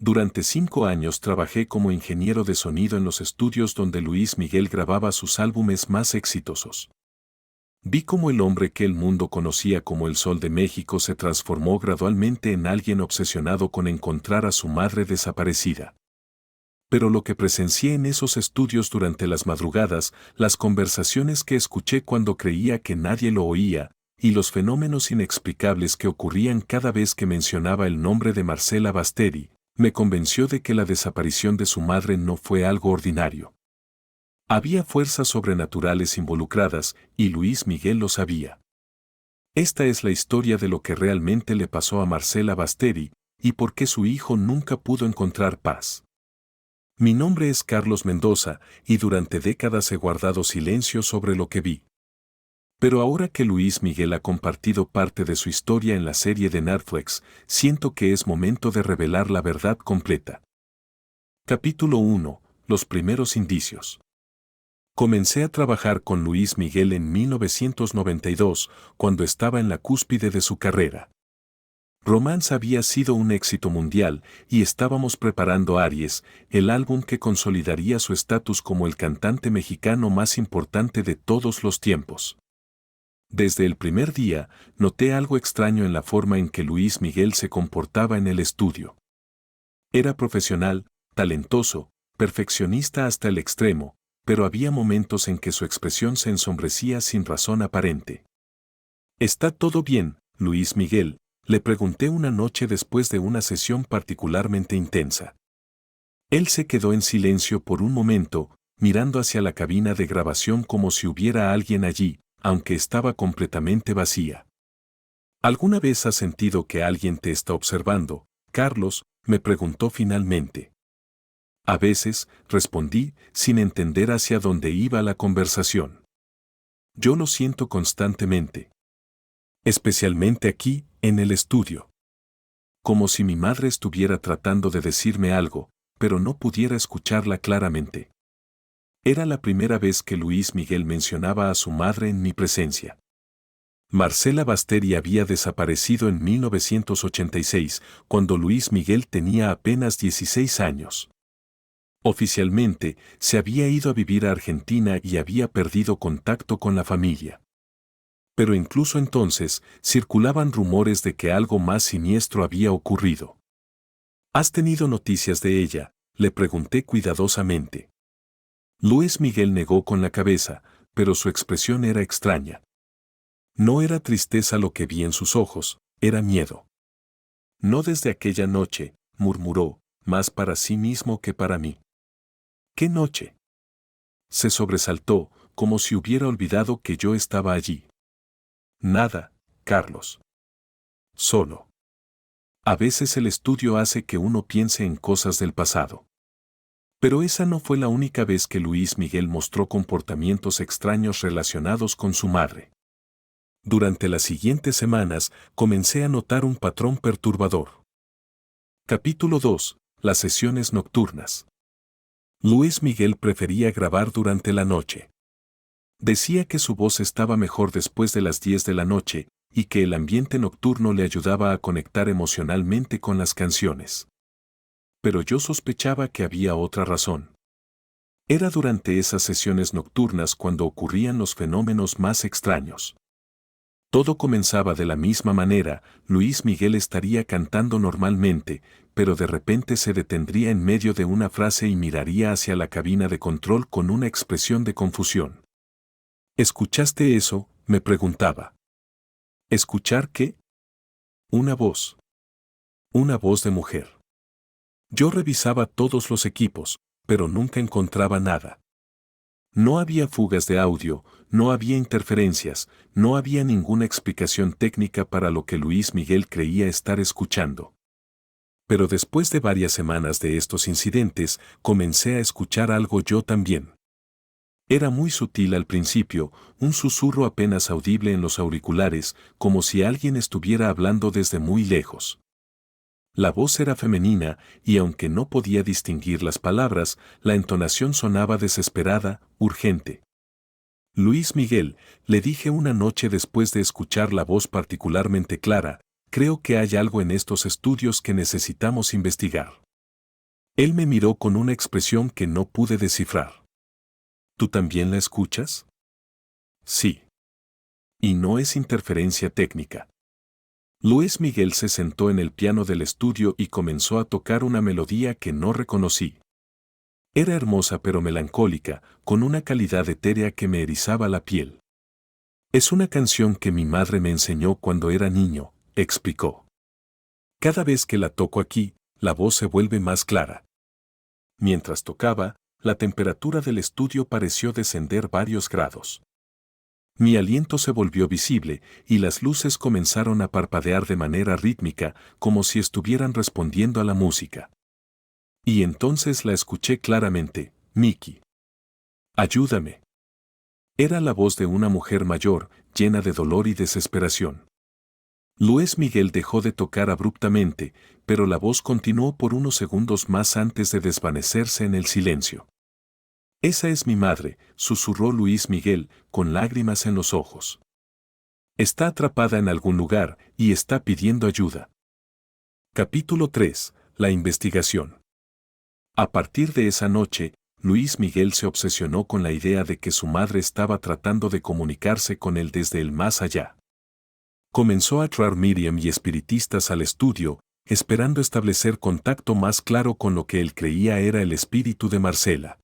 Durante 5 años trabajé como ingeniero de sonido en los estudios donde Luis Miguel grababa sus álbumes más exitosos. Vi cómo el hombre que el mundo conocía como el Sol de México se transformó gradualmente en alguien obsesionado con encontrar a su madre desaparecida. Pero lo que presencié en esos estudios durante las madrugadas, las conversaciones que escuché cuando creía que nadie lo oía, y los fenómenos inexplicables que ocurrían cada vez que mencionaba el nombre de Marcela Basteri, me convenció de que la desaparición de su madre no fue algo ordinario. Había fuerzas sobrenaturales involucradas, y Luis Miguel lo sabía. Esta es la historia de lo que realmente le pasó a Marcela Basteri, y por qué su hijo nunca pudo encontrar paz. Mi nombre es Carlos Mendoza, y durante décadas he guardado silencio sobre lo que vi. Pero ahora que Luis Miguel ha compartido parte de su historia en la serie de Netflix, siento que es momento de revelar la verdad completa. Capítulo 1. Los primeros indicios. Comencé a trabajar con Luis Miguel en 1992, cuando estaba en la cúspide de su carrera. Romance había sido un éxito mundial y estábamos preparando Aries, el álbum que consolidaría su estatus como el cantante mexicano más importante de todos los tiempos. Desde el primer día, noté algo extraño en la forma en que Luis Miguel se comportaba en el estudio. Era profesional, talentoso, perfeccionista hasta el extremo, pero había momentos en que su expresión se ensombrecía sin razón aparente. ¿Está todo bien, Luis Miguel?, le pregunté una noche después de una sesión particularmente intensa. Él se quedó en silencio por un momento, mirando hacia la cabina de grabación como si hubiera alguien allí, aunque estaba completamente vacía. ¿Alguna vez has sentido que alguien te está observando, Carlos?, me preguntó finalmente. A veces, respondí, sin entender hacia dónde iba la conversación. Yo lo siento constantemente. Especialmente aquí, en el estudio. Como si mi madre estuviera tratando de decirme algo, pero no pudiera escucharla claramente. Era la primera vez que Luis Miguel mencionaba a su madre en mi presencia. Marcela Basteri había desaparecido en 1986, cuando Luis Miguel tenía apenas 16 años. Oficialmente, se había ido a vivir a Argentina y había perdido contacto con la familia. Pero incluso entonces, circulaban rumores de que algo más siniestro había ocurrido. ¿Has tenido noticias de ella?, le pregunté cuidadosamente. Luis Miguel negó con la cabeza, pero su expresión era extraña. No era tristeza lo que vi en sus ojos, era miedo. No desde aquella noche, murmuró, más para sí mismo que para mí. ¿Qué noche? Se sobresaltó, como si hubiera olvidado que yo estaba allí. Nada, Carlos. Solo. A veces el estudio hace que uno piense en cosas del pasado. Pero esa no fue la única vez que Luis Miguel mostró comportamientos extraños relacionados con su madre. Durante las siguientes semanas, comencé a notar un patrón perturbador. Capítulo 2. Las sesiones nocturnas. Luis Miguel prefería grabar durante la noche. Decía que su voz estaba mejor después de las 10 de la noche, y que el ambiente nocturno le ayudaba a conectar emocionalmente con las canciones. Pero yo sospechaba que había otra razón. Era durante esas sesiones nocturnas cuando ocurrían los fenómenos más extraños. Todo comenzaba de la misma manera, Luis Miguel estaría cantando normalmente, pero de repente se detendría en medio de una frase y miraría hacia la cabina de control con una expresión de confusión. ¿Escuchaste eso?, me preguntaba. ¿Escuchar qué? Una voz. Una voz de mujer. Yo revisaba todos los equipos, pero nunca encontraba nada. No había fugas de audio, no había interferencias, no había ninguna explicación técnica para lo que Luis Miguel creía estar escuchando. Pero después de varias semanas de estos incidentes, comencé a escuchar algo yo también. Era muy sutil al principio, un susurro apenas audible en los auriculares, como si alguien estuviera hablando desde muy lejos. La voz era femenina, y aunque no podía distinguir las palabras, la entonación sonaba desesperada, urgente. Luis Miguel, le dije una noche después de escuchar la voz particularmente clara, creo que hay algo en estos estudios que necesitamos investigar. Él me miró con una expresión que no pude descifrar. ¿Tú también la escuchas? Sí. Y no es interferencia técnica. Luis Miguel se sentó en el piano del estudio y comenzó a tocar una melodía que no reconocí. Era hermosa pero melancólica, con una calidad etérea que me erizaba la piel. Es una canción que mi madre me enseñó cuando era niño, explicó. Cada vez que la toco aquí, la voz se vuelve más clara. Mientras tocaba, la temperatura del estudio pareció descender varios grados. Mi aliento se volvió visible y las luces comenzaron a parpadear de manera rítmica, como si estuvieran respondiendo a la música. Y entonces la escuché claramente: Miki. Ayúdame. Era la voz de una mujer mayor, llena de dolor y desesperación. Luis Miguel dejó de tocar abruptamente, pero la voz continuó por unos segundos más antes de desvanecerse en el silencio. Esa es mi madre, susurró Luis Miguel, con lágrimas en los ojos. Está atrapada en algún lugar y está pidiendo ayuda. Capítulo 3. La investigación. A partir de esa noche, Luis Miguel se obsesionó con la idea de que su madre estaba tratando de comunicarse con él desde el más allá. Comenzó a traer medium y espiritistas al estudio, esperando establecer contacto más claro con lo que él creía era el espíritu de Marcela.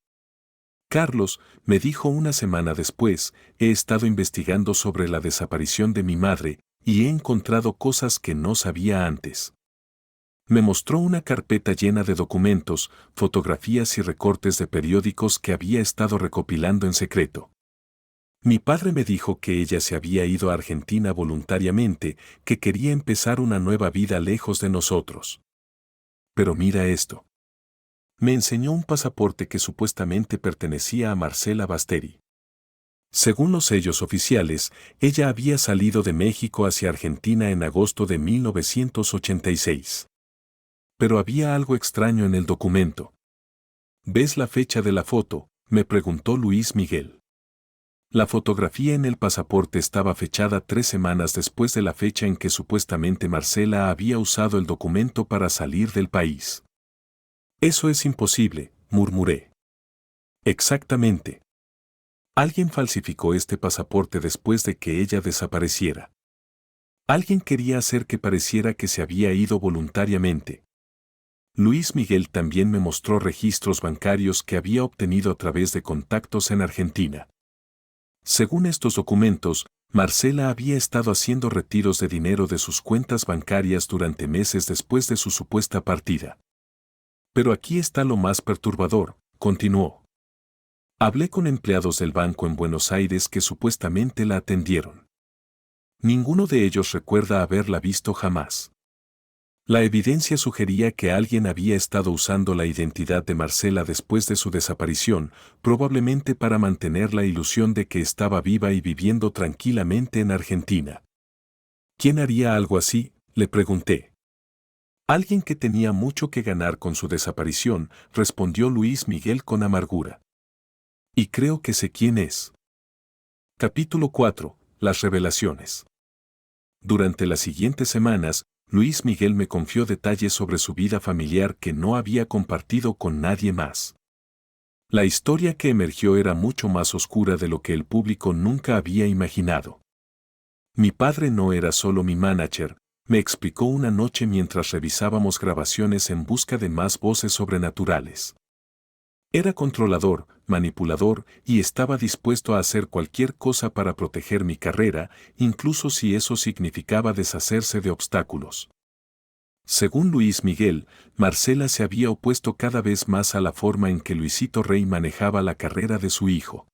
Carlos, me dijo una semana después, he estado investigando sobre la desaparición de mi madre y he encontrado cosas que no sabía antes. Me mostró una carpeta llena de documentos, fotografías y recortes de periódicos que había estado recopilando en secreto. Mi padre me dijo que ella se había ido a Argentina voluntariamente, que quería empezar una nueva vida lejos de nosotros. Pero mira esto. Me enseñó un pasaporte que supuestamente pertenecía a Marcela Basteri. Según los sellos oficiales, ella había salido de México hacia Argentina en agosto de 1986. Pero había algo extraño en el documento. ¿Ves la fecha de la foto?, me preguntó Luis Miguel. La fotografía en el pasaporte estaba fechada 3 semanas después de la fecha en que supuestamente Marcela había usado el documento para salir del país. Eso es imposible, murmuré. Exactamente. Alguien falsificó este pasaporte después de que ella desapareciera. Alguien quería hacer que pareciera que se había ido voluntariamente. Luis Miguel también me mostró registros bancarios que había obtenido a través de contactos en Argentina. Según estos documentos, Marcela había estado haciendo retiros de dinero de sus cuentas bancarias durante meses después de su supuesta partida. Pero aquí está lo más perturbador, continuó. Hablé con empleados del banco en Buenos Aires que supuestamente la atendieron. Ninguno de ellos recuerda haberla visto jamás. La evidencia sugería que alguien había estado usando la identidad de Marcela después de su desaparición, probablemente para mantener la ilusión de que estaba viva y viviendo tranquilamente en Argentina. ¿Quién haría algo así?, le pregunté. Alguien que tenía mucho que ganar con su desaparición, respondió Luis Miguel con amargura. Y creo que sé quién es. Capítulo 4. Las revelaciones. Durante las siguientes semanas, Luis Miguel me confió detalles sobre su vida familiar que no había compartido con nadie más. La historia que emergió era mucho más oscura de lo que el público nunca había imaginado. Mi padre no era solo mi manager, me explicó una noche mientras revisábamos grabaciones en busca de más voces sobrenaturales. Era controlador, manipulador y estaba dispuesto a hacer cualquier cosa para proteger mi carrera, incluso si eso significaba deshacerse de obstáculos. Según Luis Miguel, Marcela se había opuesto cada vez más a la forma en que Luisito Rey manejaba la carrera de su hijo.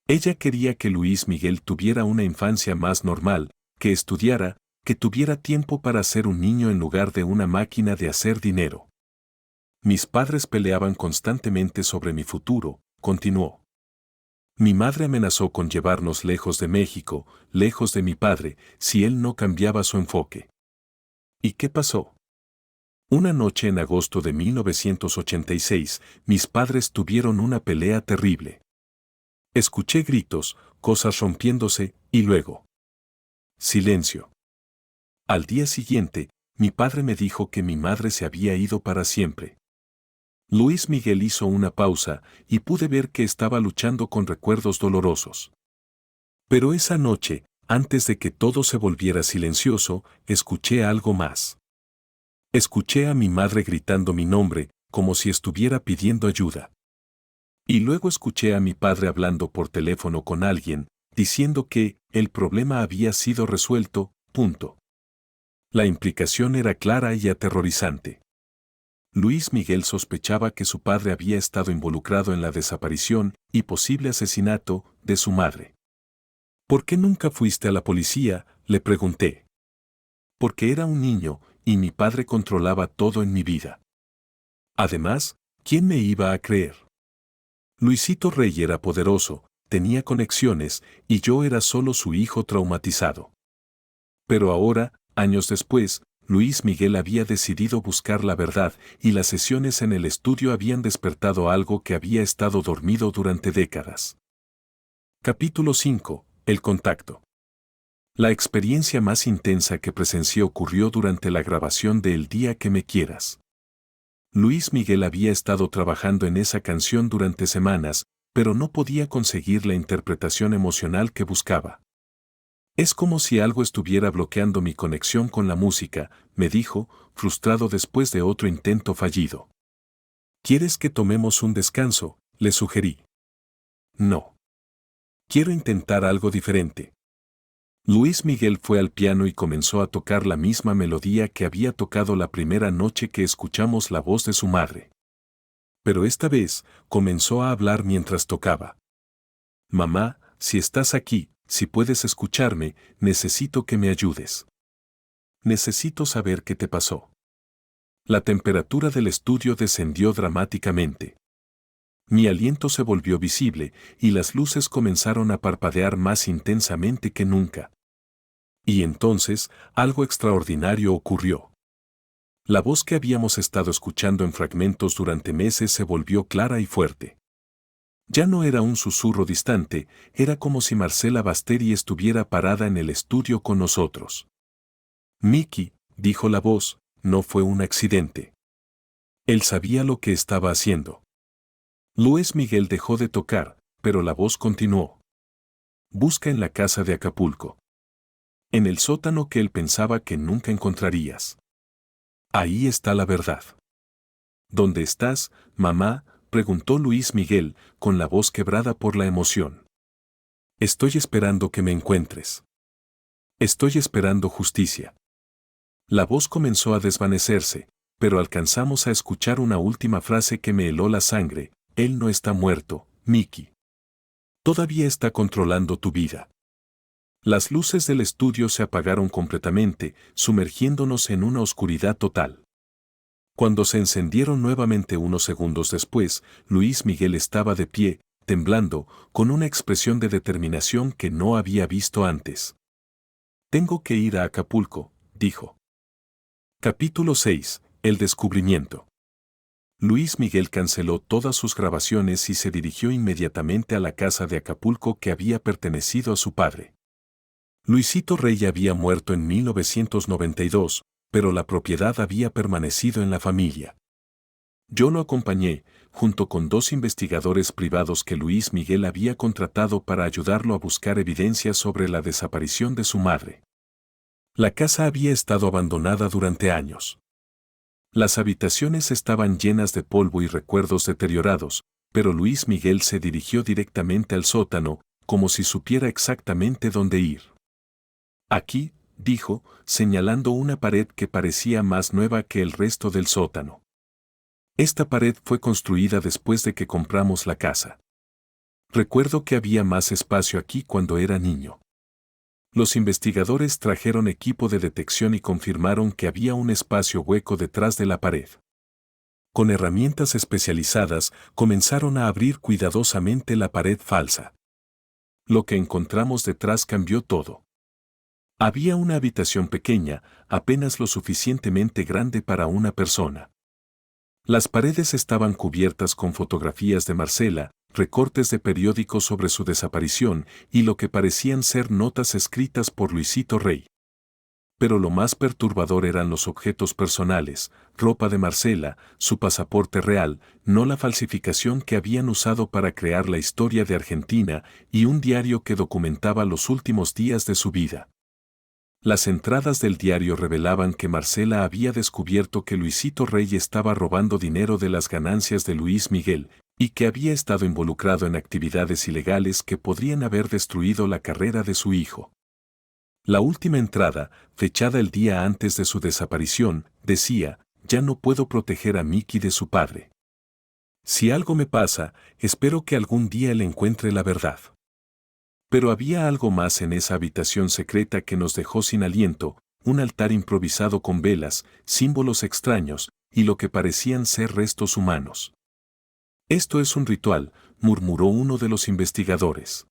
Ella quería que Luis Miguel tuviera una infancia más normal, que estudiara, que tuviera tiempo para ser un niño en lugar de una máquina de hacer dinero. Mis padres peleaban constantemente sobre mi futuro, continuó. Mi madre amenazó con llevarnos lejos de México, lejos de mi padre, si él no cambiaba su enfoque. ¿Y qué pasó? Una noche en agosto de 1986, mis padres tuvieron una pelea terrible. Escuché gritos, cosas rompiéndose, y luego silencio. Al día siguiente, mi padre me dijo que mi madre se había ido para siempre. Luis Miguel hizo una pausa y pude ver que estaba luchando con recuerdos dolorosos. Pero esa noche, antes de que todo se volviera silencioso, escuché algo más. Escuché a mi madre gritando mi nombre, como si estuviera pidiendo ayuda. Y luego escuché a mi padre hablando por teléfono con alguien, diciendo que el problema había sido resuelto, punto. La implicación era clara y aterrorizante. Luis Miguel sospechaba que su padre había estado involucrado en la desaparición y posible asesinato de su madre. ¿Por qué nunca fuiste a la policía?, le pregunté. Porque era un niño y mi padre controlaba todo en mi vida. Además, ¿quién me iba a creer? Luisito Rey era poderoso, tenía conexiones y yo era solo su hijo traumatizado. Pero ahora, años después, Luis Miguel había decidido buscar la verdad y las sesiones en el estudio habían despertado algo que había estado dormido durante décadas. Capítulo 5. El contacto. La experiencia más intensa que presencié ocurrió durante la grabación de El día que me quieras. Luis Miguel había estado trabajando en esa canción durante semanas, pero no podía conseguir la interpretación emocional que buscaba. Es como si algo estuviera bloqueando mi conexión con la música, me dijo, frustrado después de otro intento fallido. ¿Quieres que tomemos un descanso?, le sugerí. No. Quiero intentar algo diferente. Luis Miguel fue al piano y comenzó a tocar la misma melodía que había tocado la primera noche que escuchamos la voz de su madre. Pero esta vez, comenzó a hablar mientras tocaba. Mamá, si estás aquí, si puedes escucharme, necesito que me ayudes. Necesito saber qué te pasó. La temperatura del estudio descendió dramáticamente. Mi aliento se volvió visible y las luces comenzaron a parpadear más intensamente que nunca. Y entonces, algo extraordinario ocurrió. La voz que habíamos estado escuchando en fragmentos durante meses se volvió clara y fuerte. Ya no era un susurro distante, era como si Marcela Basteri estuviera parada en el estudio con nosotros. Miki, dijo la voz, no fue un accidente. Él sabía lo que estaba haciendo. Luis Miguel dejó de tocar, pero la voz continuó. Busca en la casa de Acapulco. En el sótano que él pensaba que nunca encontrarías. Ahí está la verdad. ¿Dónde estás, mamá?, preguntó Luis Miguel, con la voz quebrada por la emoción. Estoy esperando que me encuentres. Estoy esperando justicia. La voz comenzó a desvanecerse, pero alcanzamos a escuchar una última frase que me heló la sangre. Él no está muerto, Miki. Todavía está controlando tu vida. Las luces del estudio se apagaron completamente, sumergiéndonos en una oscuridad total. Cuando se encendieron nuevamente unos segundos después, Luis Miguel estaba de pie, temblando, con una expresión de determinación que no había visto antes. Tengo que ir a Acapulco, dijo. Capítulo 6. El descubrimiento. Luis Miguel canceló todas sus grabaciones y se dirigió inmediatamente a la casa de Acapulco que había pertenecido a su padre. Luisito Rey había muerto en 1992, pero la propiedad había permanecido en la familia. Yo lo acompañé, junto con 2 investigadores privados que Luis Miguel había contratado para ayudarlo a buscar evidencias sobre la desaparición de su madre. La casa había estado abandonada durante años. Las habitaciones estaban llenas de polvo y recuerdos deteriorados, pero Luis Miguel se dirigió directamente al sótano, como si supiera exactamente dónde ir. Aquí, dijo, señalando una pared que parecía más nueva que el resto del sótano. Esta pared fue construida después de que compramos la casa. Recuerdo que había más espacio aquí cuando era niño. Los investigadores trajeron equipo de detección y confirmaron que había un espacio hueco detrás de la pared. Con herramientas especializadas, comenzaron a abrir cuidadosamente la pared falsa. Lo que encontramos detrás cambió todo. Había una habitación pequeña, apenas lo suficientemente grande para una persona. Las paredes estaban cubiertas con fotografías de Marcela, recortes de periódicos sobre su desaparición y lo que parecían ser notas escritas por Luisito Rey. Pero lo más perturbador eran los objetos personales, ropa de Marcela, su pasaporte real, no la falsificación que habían usado para crear la historia de Argentina y un diario que documentaba los últimos días de su vida. Las entradas del diario revelaban que Marcela había descubierto que Luisito Rey estaba robando dinero de las ganancias de Luis Miguel y que había estado involucrado en actividades ilegales que podrían haber destruido la carrera de su hijo. La última entrada, fechada el día antes de su desaparición, decía: «Ya no puedo proteger a Mickey de su padre. Si algo me pasa, espero que algún día él encuentre la verdad». Pero había algo más en esa habitación secreta que nos dejó sin aliento: un altar improvisado con velas, símbolos extraños y lo que parecían ser restos humanos. «Esto es un ritual», murmuró uno de los investigadores.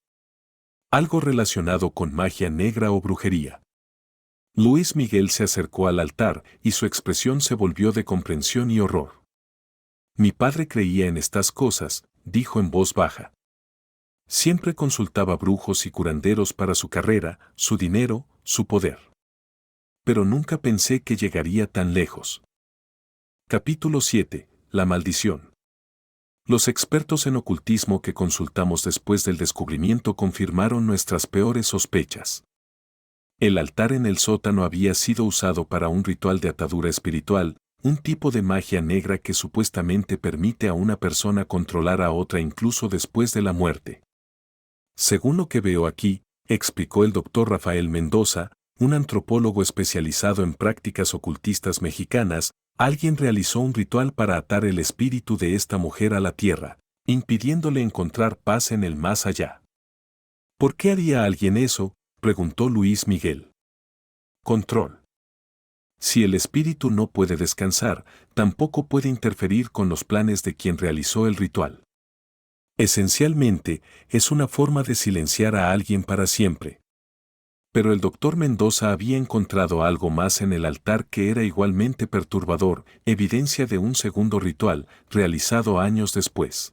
«Algo relacionado con magia negra o brujería». Luis Miguel se acercó al altar y su expresión se volvió de comprensión y horror. «Mi padre creía en estas cosas», dijo en voz baja. «Siempre consultaba brujos y curanderos para su carrera, su dinero, su poder. Pero nunca pensé que llegaría tan lejos». Capítulo 7. La maldición. Los expertos en ocultismo que consultamos después del descubrimiento confirmaron nuestras peores sospechas. El altar en el sótano había sido usado para un ritual de atadura espiritual, un tipo de magia negra que supuestamente permite a una persona controlar a otra incluso después de la muerte. «Según lo que veo aquí», explicó el doctor Rafael Mendoza, un antropólogo especializado en prácticas ocultistas mexicanas, «alguien realizó un ritual para atar el espíritu de esta mujer a la tierra, impidiéndole encontrar paz en el más allá». «¿Por qué haría alguien eso?», preguntó Luis Miguel. «Control. Si el espíritu no puede descansar, tampoco puede interferir con los planes de quien realizó el ritual. Esencialmente, es una forma de silenciar a alguien para siempre». Pero el doctor Mendoza había encontrado algo más en el altar que era igualmente perturbador: evidencia de un segundo ritual, realizado años después.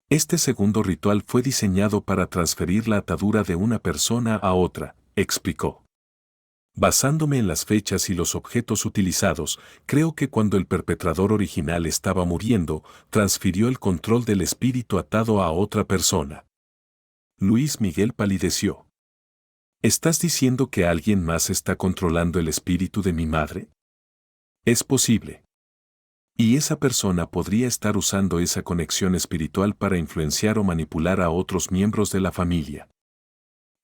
Este segundo ritual fue diseñado para transferir la atadura de una persona a otra, explicó. «Basándome en las fechas y los objetos utilizados, creo que cuando el perpetrador original estaba muriendo, transfirió el control del espíritu atado a otra persona». Luis Miguel palideció. «¿Estás diciendo que alguien más está controlando el espíritu de mi madre?». «Es posible. Y esa persona podría estar usando esa conexión espiritual para influenciar o manipular a otros miembros de la familia».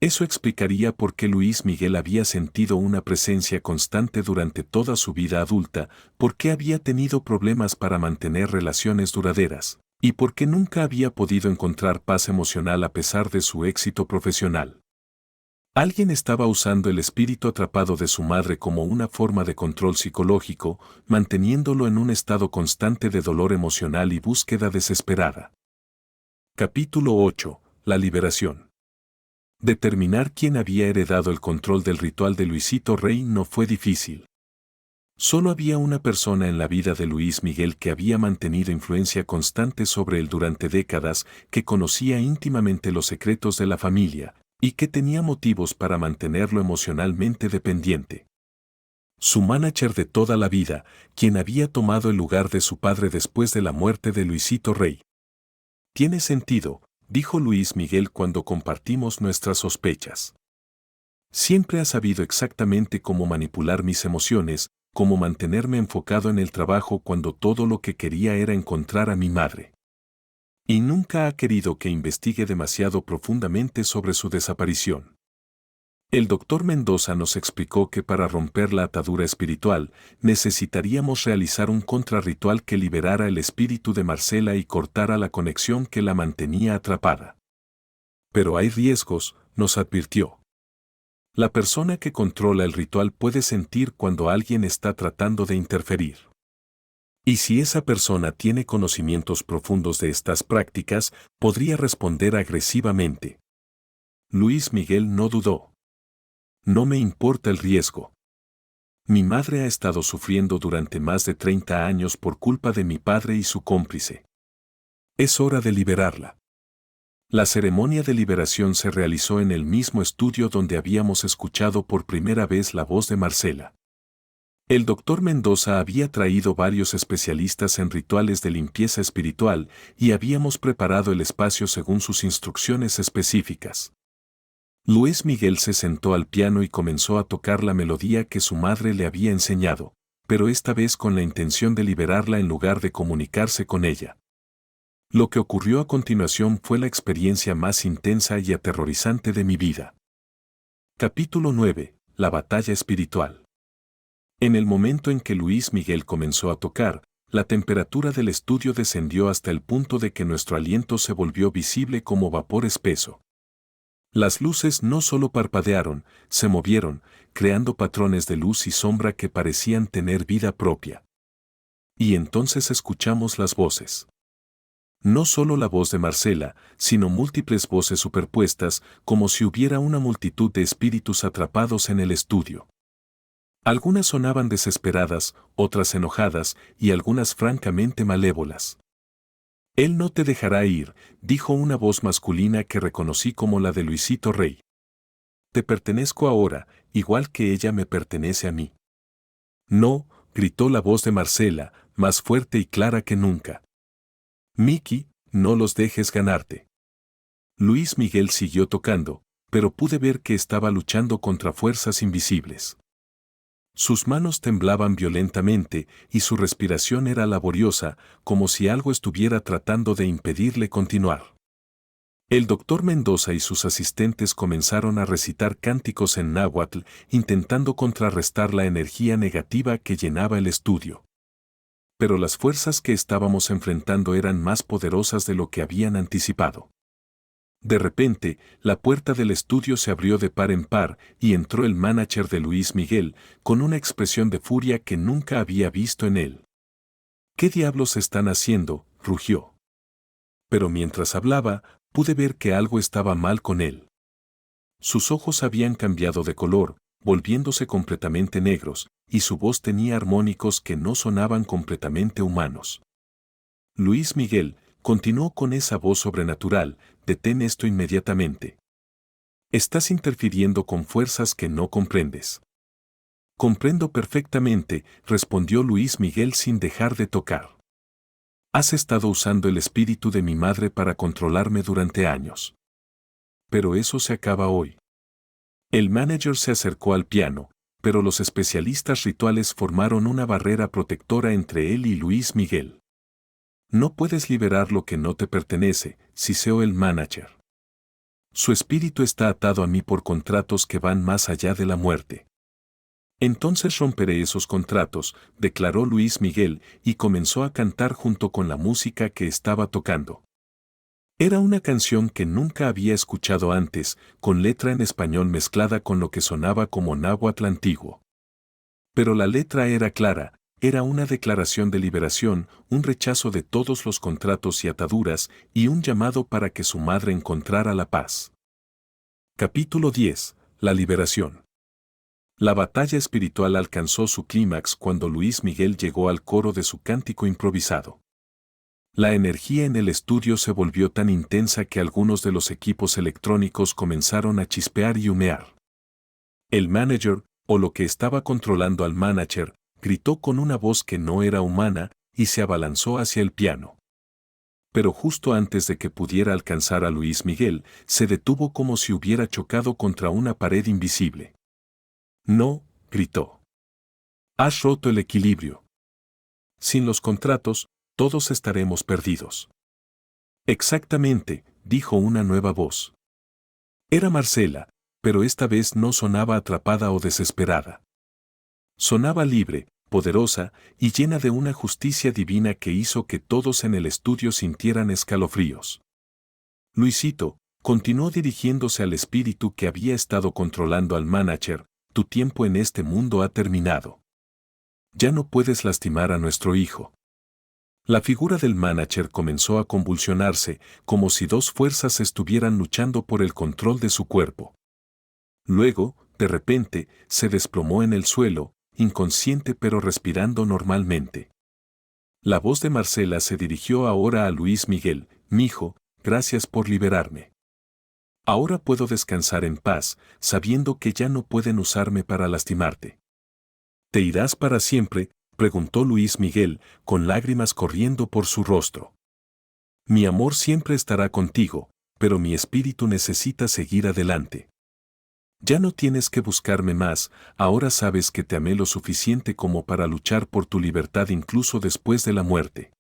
Eso explicaría por qué Luis Miguel había sentido una presencia constante durante toda su vida adulta, por qué había tenido problemas para mantener relaciones duraderas, y por qué nunca había podido encontrar paz emocional a pesar de su éxito profesional. Alguien estaba usando el espíritu atrapado de su madre como una forma de control psicológico, manteniéndolo en un estado constante de dolor emocional y búsqueda desesperada. Capítulo 8. La liberación. Determinar quién había heredado el control del ritual de Luisito Rey no fue difícil. Solo había una persona en la vida de Luis Miguel que había mantenido influencia constante sobre él durante décadas, que conocía íntimamente los secretos de la familia, y que tenía motivos para mantenerlo emocionalmente dependiente. Su manager de toda la vida, quien había tomado el lugar de su padre después de la muerte de Luisito Rey. «Tiene sentido», dijo Luis Miguel cuando compartimos nuestras sospechas. «Siempre ha sabido exactamente cómo manipular mis emociones, cómo mantenerme enfocado en el trabajo cuando todo lo que quería era encontrar a mi madre. Y nunca ha querido que investigue demasiado profundamente sobre su desaparición». El doctor Mendoza nos explicó que para romper la atadura espiritual, necesitaríamos realizar un contrarritual que liberara el espíritu de Marcela y cortara la conexión que la mantenía atrapada. «Pero hay riesgos», nos advirtió. «La persona que controla el ritual puede sentir cuando alguien está tratando de interferir. Y si esa persona tiene conocimientos profundos de estas prácticas, podría responder agresivamente». Luis Miguel no dudó. «No me importa el riesgo. Mi madre ha estado sufriendo durante más de 30 años por culpa de mi padre y su cómplice. Es hora de liberarla». La ceremonia de liberación se realizó en el mismo estudio donde habíamos escuchado por primera vez la voz de Marcela. El doctor Mendoza había traído varios especialistas en rituales de limpieza espiritual y habíamos preparado el espacio según sus instrucciones específicas. Luis Miguel se sentó al piano y comenzó a tocar la melodía que su madre le había enseñado, pero esta vez con la intención de liberarla en lugar de comunicarse con ella. Lo que ocurrió a continuación fue la experiencia más intensa y aterrorizante de mi vida. Capítulo 9. La batalla espiritual. En el momento en que Luis Miguel comenzó a tocar, la temperatura del estudio descendió hasta el punto de que nuestro aliento se volvió visible como vapor espeso. Las luces no solo parpadearon, se movieron, creando patrones de luz y sombra que parecían tener vida propia. Y entonces escuchamos las voces. No solo la voz de Marcela, sino múltiples voces superpuestas, como si hubiera una multitud de espíritus atrapados en el estudio. Algunas sonaban desesperadas, otras enojadas y algunas francamente malévolas. «Él no te dejará ir», dijo una voz masculina que reconocí como la de Luisito Rey. «Te pertenezco ahora, igual que ella me pertenece a mí». «No», gritó la voz de Marcela, más fuerte y clara que nunca. «Miki, no los dejes ganarte». Luis Miguel siguió tocando, pero pude ver que estaba luchando contra fuerzas invisibles. Sus manos temblaban violentamente y su respiración era laboriosa, como si algo estuviera tratando de impedirle continuar. El doctor Mendoza y sus asistentes comenzaron a recitar cánticos en náhuatl, intentando contrarrestar la energía negativa que llenaba el estudio. Pero las fuerzas que estábamos enfrentando eran más poderosas de lo que habían anticipado. De repente, la puerta del estudio se abrió de par en par y entró el manager de Luis Miguel, con una expresión de furia que nunca había visto en él. «¿Qué diablos están haciendo?», rugió. Pero mientras hablaba, pude ver que algo estaba mal con él. Sus ojos habían cambiado de color, volviéndose completamente negros, y su voz tenía armónicos que no sonaban completamente humanos. «Luis Miguel», continuó con esa voz sobrenatural, «detén esto inmediatamente. Estás interfiriendo con fuerzas que no comprendes». «Comprendo perfectamente», respondió Luis Miguel sin dejar de tocar. «Has estado usando el espíritu de mi madre para controlarme durante años. Pero eso se acaba hoy». El manager se acercó al piano, pero los especialistas rituales formaron una barrera protectora entre él y Luis Miguel. «No puedes liberar lo que no te pertenece», siseó el manager. «Su espíritu está atado a mí por contratos que van más allá de la muerte». «Entonces romperé esos contratos», declaró Luis Miguel y comenzó a cantar junto con la música que estaba tocando. Era una canción que nunca había escuchado antes, con letra en español mezclada con lo que sonaba como náhuatl antiguo. Pero la letra era clara. Era una declaración de liberación, un rechazo de todos los contratos y ataduras, y un llamado para que su madre encontrara la paz. Capítulo 10. La liberación. La batalla espiritual alcanzó su clímax cuando Luis Miguel llegó al coro de su cántico improvisado. La energía en el estudio se volvió tan intensa que algunos de los equipos electrónicos comenzaron a chispear y humear. El manager, o lo que estaba controlando al manager, gritó con una voz que no era humana y se abalanzó hacia el piano. Pero justo antes de que pudiera alcanzar a Luis Miguel, se detuvo como si hubiera chocado contra una pared invisible. «No», gritó. «Has roto el equilibrio. Sin los contratos, todos estaremos perdidos». «Exactamente», dijo una nueva voz. Era Marcela, pero esta vez no sonaba atrapada o desesperada. Sonaba libre, poderosa y llena de una justicia divina que hizo que todos en el estudio sintieran escalofríos. «Luisito», continuó dirigiéndose al espíritu que había estado controlando al manager, «tu tiempo en este mundo ha terminado. Ya no puedes lastimar a nuestro hijo». La figura del manager comenzó a convulsionarse, como si dos fuerzas estuvieran luchando por el control de su cuerpo. Luego, de repente, se desplomó en el suelo, inconsciente pero respirando normalmente. La voz de Marcela se dirigió ahora a Luis Miguel. «Mijo, gracias por liberarme. Ahora puedo descansar en paz, sabiendo que ya no pueden usarme para lastimarte. ¿Te irás para siempre?, preguntó Luis Miguel, con lágrimas corriendo por su rostro. Mi amor siempre estará contigo, pero mi espíritu necesita seguir adelante. Ya no tienes que buscarme más, ahora sabes que te amé lo suficiente como para luchar por tu libertad incluso después de la muerte.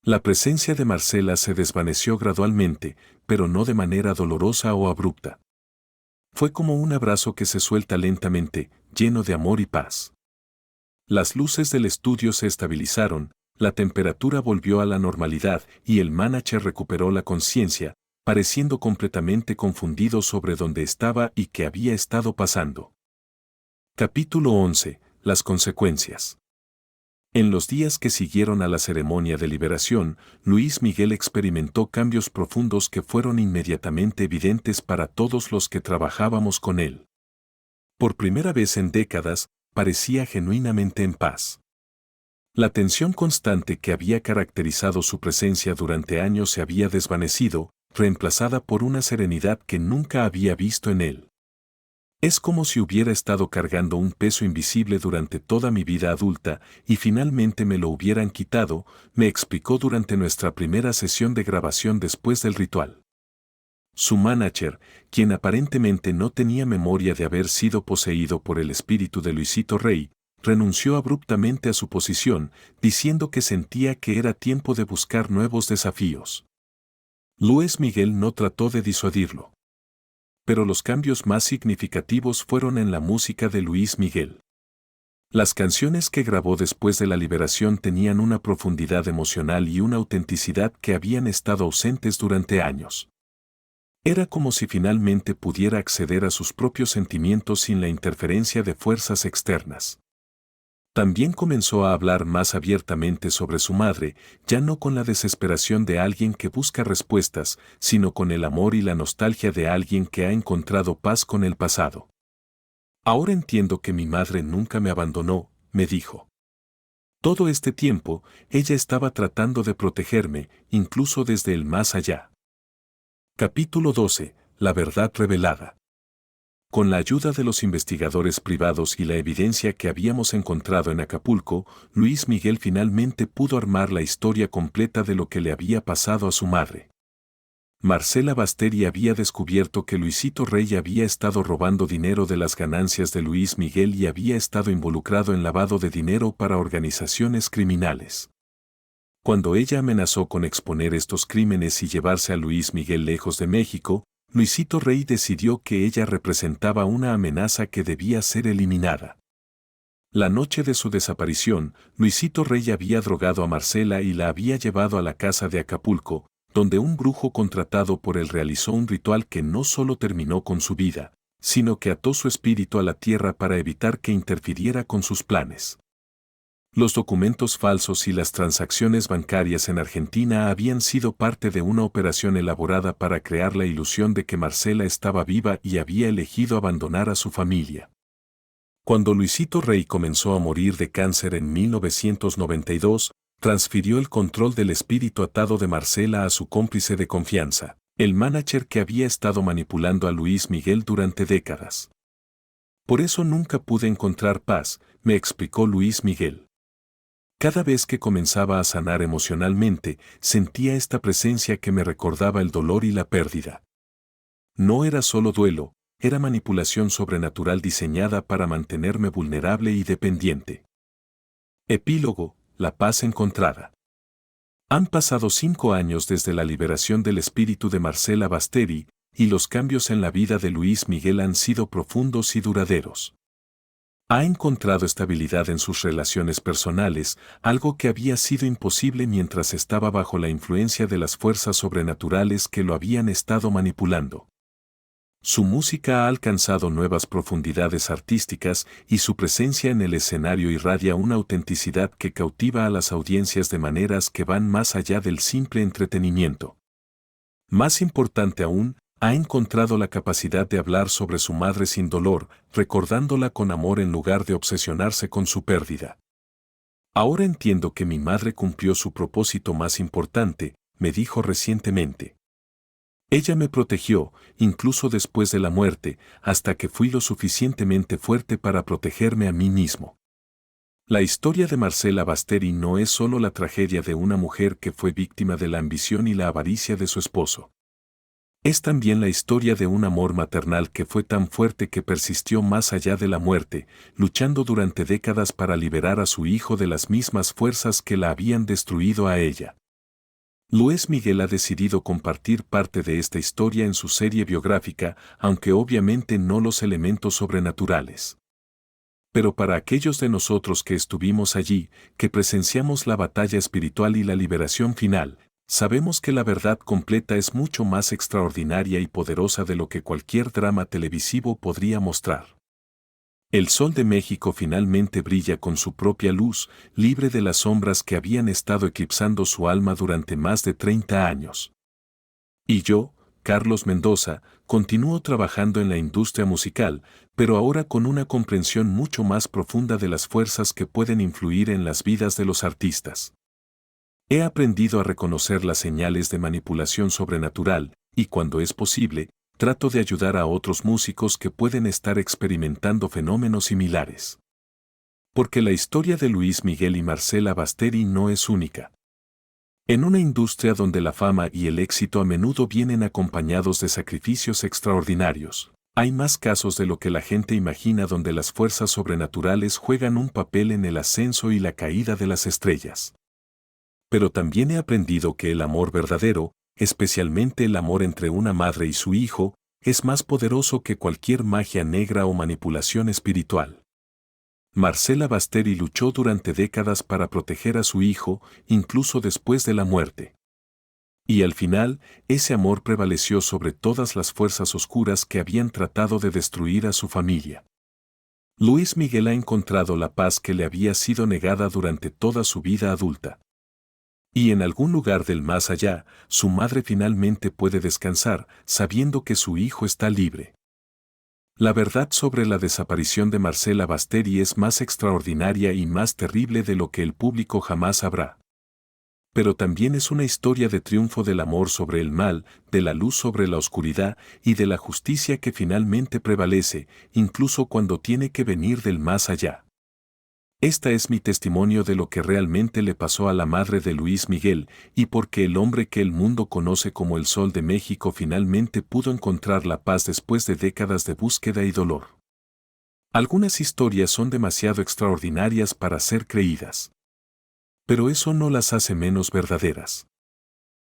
La presencia de Marcela se desvaneció gradualmente, pero no de manera dolorosa o abrupta. Fue como un abrazo que se suelta lentamente, lleno de amor y paz. Las luces del estudio se estabilizaron, la temperatura volvió a la normalidad y el manager recuperó la conciencia, pareciendo completamente confundido sobre dónde estaba y qué había estado pasando. Capítulo 11. Las consecuencias. En los días que siguieron a la ceremonia de liberación, Luis Miguel experimentó cambios profundos que fueron inmediatamente evidentes para todos los que trabajábamos con él. Por primera vez en décadas, parecía genuinamente en paz. La tensión constante que había caracterizado su presencia durante años se había desvanecido, reemplazada por una serenidad que nunca había visto en él. Es como si hubiera estado cargando un peso invisible durante toda mi vida adulta y finalmente me lo hubieran quitado, me explicó durante nuestra primera sesión de grabación después del ritual. Su manager, quien aparentemente no tenía memoria de haber sido poseído por el espíritu de Luisito Rey, renunció abruptamente a su posición, diciendo que sentía que era tiempo de buscar nuevos desafíos. Luis Miguel no trató de disuadirlo. Pero los cambios más significativos fueron en la música de Luis Miguel. Las canciones que grabó después de la liberación tenían una profundidad emocional y una autenticidad que habían estado ausentes durante años. Era como si finalmente pudiera acceder a sus propios sentimientos sin la interferencia de fuerzas externas. También comenzó a hablar más abiertamente sobre su madre, ya no con la desesperación de alguien que busca respuestas, sino con el amor y la nostalgia de alguien que ha encontrado paz con el pasado. Ahora entiendo que mi madre nunca me abandonó, me dijo. Todo este tiempo, ella estaba tratando de protegerme, incluso desde el más allá. Capítulo 12. La verdad revelada. Con la ayuda de los investigadores privados y la evidencia que habíamos encontrado en Acapulco, Luis Miguel finalmente pudo armar la historia completa de lo que le había pasado a su madre. Marcela Basteri había descubierto que Luisito Rey había estado robando dinero de las ganancias de Luis Miguel y había estado involucrado en lavado de dinero para organizaciones criminales. Cuando ella amenazó con exponer estos crímenes y llevarse a Luis Miguel lejos de México, Luisito Rey decidió que ella representaba una amenaza que debía ser eliminada. La noche de su desaparición, Luisito Rey había drogado a Marcela y la había llevado a la casa de Acapulco, donde un brujo contratado por él realizó un ritual que no solo terminó con su vida, sino que ató su espíritu a la tierra para evitar que interfiriera con sus planes. Los documentos falsos y las transacciones bancarias en Argentina habían sido parte de una operación elaborada para crear la ilusión de que Marcela estaba viva y había elegido abandonar a su familia. Cuando Luisito Rey comenzó a morir de cáncer en 1992, transfirió el control del espíritu atado de Marcela a su cómplice de confianza, el manager que había estado manipulando a Luis Miguel durante décadas. Por eso nunca pude encontrar paz, me explicó Luis Miguel. Cada vez que comenzaba a sanar emocionalmente, sentía esta presencia que me recordaba el dolor y la pérdida. No era solo duelo, era manipulación sobrenatural diseñada para mantenerme vulnerable y dependiente. Epílogo: la paz encontrada. Han pasado 5 años desde la liberación del espíritu de Marcela Basteri, y los cambios en la vida de Luis Miguel han sido profundos y duraderos. Ha encontrado estabilidad en sus relaciones personales, algo que había sido imposible mientras estaba bajo la influencia de las fuerzas sobrenaturales que lo habían estado manipulando. Su música ha alcanzado nuevas profundidades artísticas y su presencia en el escenario irradia una autenticidad que cautiva a las audiencias de maneras que van más allá del simple entretenimiento. Más importante aún, ha encontrado la capacidad de hablar sobre su madre sin dolor, recordándola con amor en lugar de obsesionarse con su pérdida. Ahora entiendo que mi madre cumplió su propósito más importante, me dijo recientemente. Ella me protegió, incluso después de la muerte, hasta que fui lo suficientemente fuerte para protegerme a mí mismo. La historia de Marcela Basteri no es solo la tragedia de una mujer que fue víctima de la ambición y la avaricia de su esposo. Es también la historia de un amor maternal que fue tan fuerte que persistió más allá de la muerte, luchando durante décadas para liberar a su hijo de las mismas fuerzas que la habían destruido a ella. Luis Miguel ha decidido compartir parte de esta historia en su serie biográfica, aunque obviamente no los elementos sobrenaturales. Pero para aquellos de nosotros que estuvimos allí, que presenciamos la batalla espiritual y la liberación final, sabemos que la verdad completa es mucho más extraordinaria y poderosa de lo que cualquier drama televisivo podría mostrar. El Sol de México finalmente brilla con su propia luz, libre de las sombras que habían estado eclipsando su alma durante más de 30 años. Y yo, Carlos Mendoza, continúo trabajando en la industria musical, pero ahora con una comprensión mucho más profunda de las fuerzas que pueden influir en las vidas de los artistas. He aprendido a reconocer las señales de manipulación sobrenatural, y cuando es posible, trato de ayudar a otros músicos que pueden estar experimentando fenómenos similares. Porque la historia de Luis Miguel y Marcela Basteri no es única. En una industria donde la fama y el éxito a menudo vienen acompañados de sacrificios extraordinarios, hay más casos de lo que la gente imagina donde las fuerzas sobrenaturales juegan un papel en el ascenso y la caída de las estrellas. Pero también he aprendido que el amor verdadero, especialmente el amor entre una madre y su hijo, es más poderoso que cualquier magia negra o manipulación espiritual. Marcela Basteri luchó durante décadas para proteger a su hijo, incluso después de la muerte. Y al final, ese amor prevaleció sobre todas las fuerzas oscuras que habían tratado de destruir a su familia. Luis Miguel ha encontrado la paz que le había sido negada durante toda su vida adulta. Y en algún lugar del más allá, su madre finalmente puede descansar, sabiendo que su hijo está libre. La verdad sobre la desaparición de Marcela Basteri es más extraordinaria y más terrible de lo que el público jamás sabrá. Pero también es una historia de triunfo del amor sobre el mal, de la luz sobre la oscuridad y de la justicia que finalmente prevalece, incluso cuando tiene que venir del más allá. Esta es mi testimonio de lo que realmente le pasó a la madre de Luis Miguel y porque el hombre que el mundo conoce como el Sol de México finalmente pudo encontrar la paz después de décadas de búsqueda y dolor. Algunas historias son demasiado extraordinarias para ser creídas. Pero eso no las hace menos verdaderas.